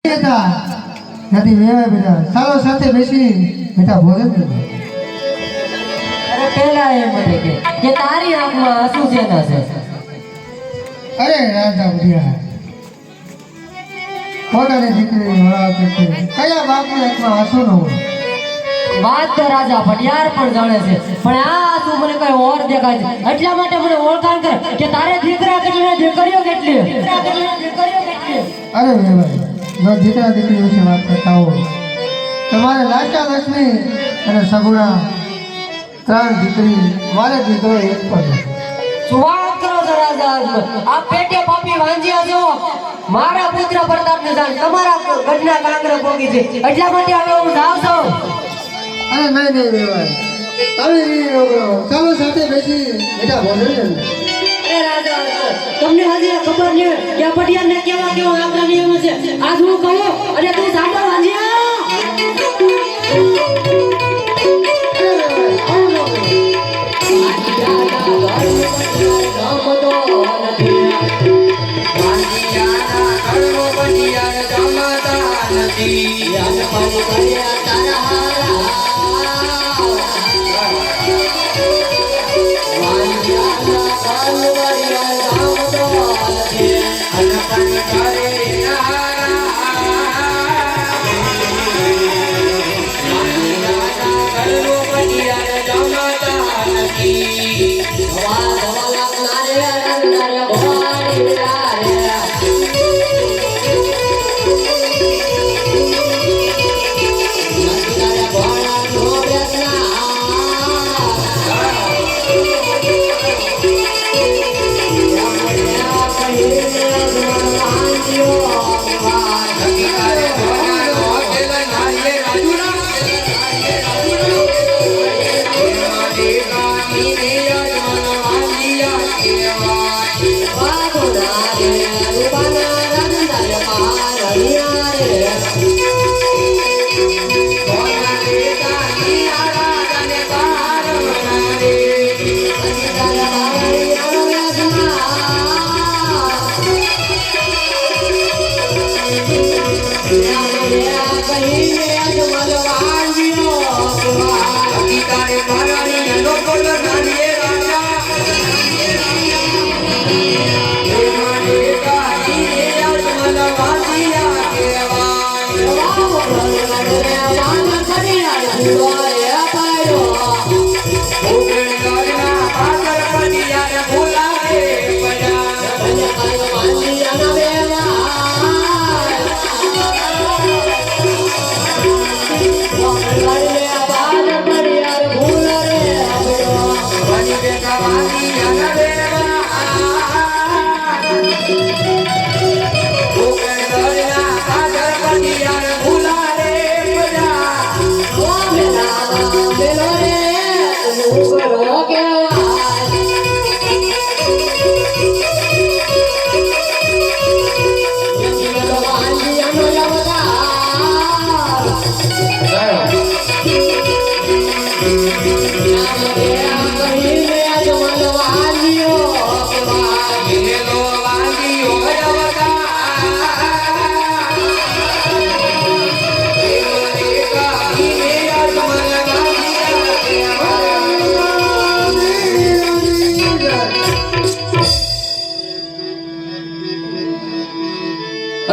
હતા નથી વેવાય બેટા ચાલો સાથે બેસી બેટા ભોજન કરીએ. અરે પહેલા એમ મને કે તારી આંખમાં આંસુ શેના છે? અરે રાજા બુઢિયા પોતાની દીકરી વળાવતી છે કયા બાપની આંખમાં આંસુ ન હોય? વાત તો રાજા ભટિયાર પણ જાણે છે, પણ આ આંસુ મને કઈ ઓર દેખાય છે. એટલા માટે મને ઓળખાણ કરે કે તારે દીકરા કેટલી દીકરીઓ કેટલી? અરે વેવાય જો દીકરા દીકરી વિશે વાત કરતા હોય તમારે લાચા લક્ષ્મી અને સગુણા ત્રણ દીકરી મારે દીકરો એક પણ. શું વાત કરો છો રાજા? આ પેટે પાપી વાંજ્યા છો. મારા પુત્ર પ્રતાપને જાણ તમારા ગઢના કાંગરે પોગી છે, એટલા માટે હવે હું જાઉં છું. અરે નહીં નહીં વેવાય આવી નહીં રોકડો ચાલો સાથે બેસી બેટા ભોજન કરીએ. અરે રાજા તમને હજી ખબર નહીં કે આ પટિયારને કેવા કેવા આપણા નિયમો છે. આજ હું કહું અને તું સાંડો વાંજ્યા.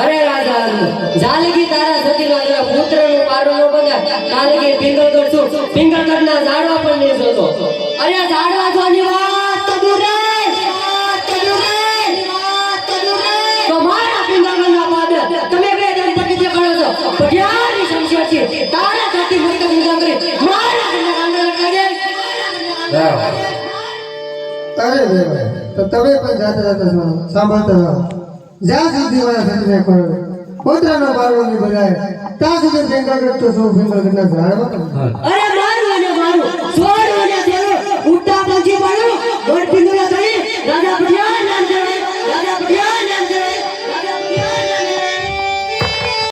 અરે રાજા જાલગી તારા સતીનો પુત્રનું પારું ન બગાડ. કાલગી પિંગળગઢ છું, પિંગળગઢના ઝાડવા પણ નહીં જોતો. અરે ઝાડવા જોની વાત તો દૂર રહે. તો મારા પિંગળગઢના પાદર તમે બે દંપતી જે કરો છો પટિયારની સમસ્યા છે. તારા ખાતી મુક્ત નિદાન કરી મારા ઘરના કાંડા લટકાવી દે. અરે વેવાય તો તમે પણ જાતે જાતે સાંભળતા રહો. જ્યાં સુધી મારા સતીને કોઈ પુત્રનો પારવો નહીં બગાય ત્યાં સુધી પિંગળગઢ તો શું પિંગળગઢના ઝાડમાં.